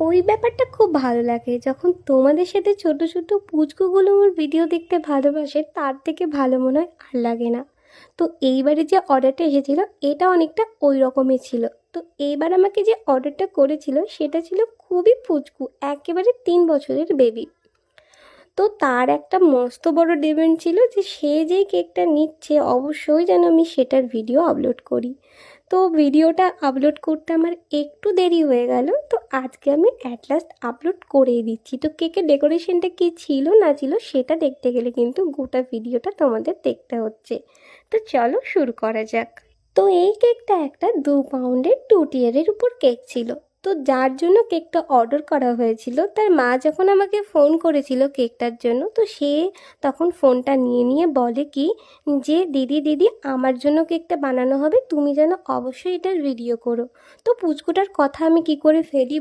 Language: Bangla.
ওই ব্যাপারটা খুব ভালো লাগে যখন তোমাদের সাথে ছোট ছোট পুচকুগুলো ওর ভিডিও দেখতে ভালোবাসে, তার থেকে ভালো মনে হয় আর লাগে না। তো এইবারে যে অর্ডারটা এসেছিলো এটা অনেকটা ওই রকমই ছিল। তো এইবার আমাকে যে অর্ডারটা করেছিল সেটা ছিল খুবই পুচকু, একেবারে 3 বছরের বেবি। তো তার একটা মস্ত বড় ডিমান্ড ছিল যে সে যেই কেকটা নিচ্ছে অবশ্যই যেন আমি সেটার ভিডিও আপলোড করি। তো ভিডিওটা আপলোড করতে আমার একটু দেরি হয়ে গেল, তো আজকে আমি অ্যাট লাস্ট আপলোড করেই দিচ্ছি। তো কেকের ডেকোরেশনটা কী ছিল না ছিল সেটা দেখতে গেলে কিন্তু গোটা ভিডিওটা তোমাদের দেখতে হচ্ছে। তো চলো শুরু করা যাক। তো এই কেকটা একটা 2 পাউন্ডের 2 টিয়ারের উপর কেক ছিল। তো যার জন্য কেকটা অর্ডার করা হয়েছিল তার মা যখন আমাকে ফোন করেছিল কেকটার জন্য, তো সে তখন ফোনটা নিয়ে নিয়ে বলে কি যে দিদি দিদি আমার জন্য কেকটা বানানো হবে, তুমি যেন অবশ্যই এটার ভিডিও করো। তো পুচকুটার কথা আমি কি করে ফেলি